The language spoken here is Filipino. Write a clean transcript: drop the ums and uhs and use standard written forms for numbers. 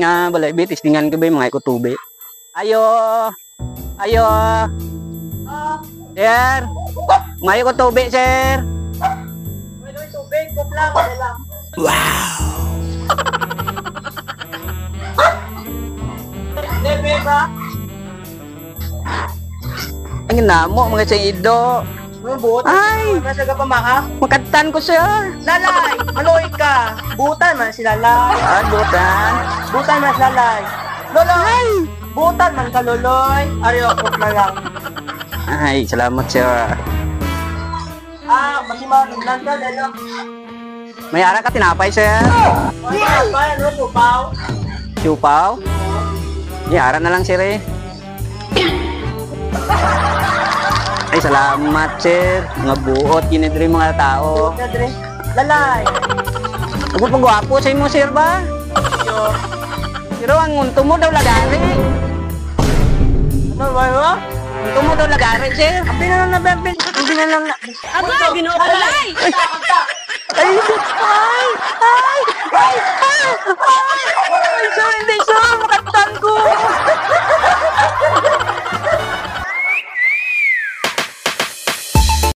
nga balay bit istingan ko ba yung mga ikutubi. Ayo. Ayo. Sir. Mayo ko tubi, sir. May tubig, kopla, lang. Wow. Nebe ba? Ang namo mga saido. Butan. Ay! Nasa ka pa maka? Makatan ko, sir. Lalay! Maloy ka! Butan man si lalay. Ah, butan. Butan man si lalay. Loloy! Butan man ka loloy. Ariyo, kopla lang. Ay, salamat, sir. Masimarin lang ka, lalo. May ara ka tinapay, sir. Ay, ano, tupaw? Siupaw. May ara na lang, sir eh. Ay, salamat, sir. Mga buot, kinidri mga tao. Kadre. Lalay! Ako pagwapo sa imo, sir ba? Yo. Pero ang unto mo daw lagari. Ano ba yun? Unto mo daw lagari, sir. Ang pinalang na bebel. Ang pinalang na. Aba, ginoo ko lay!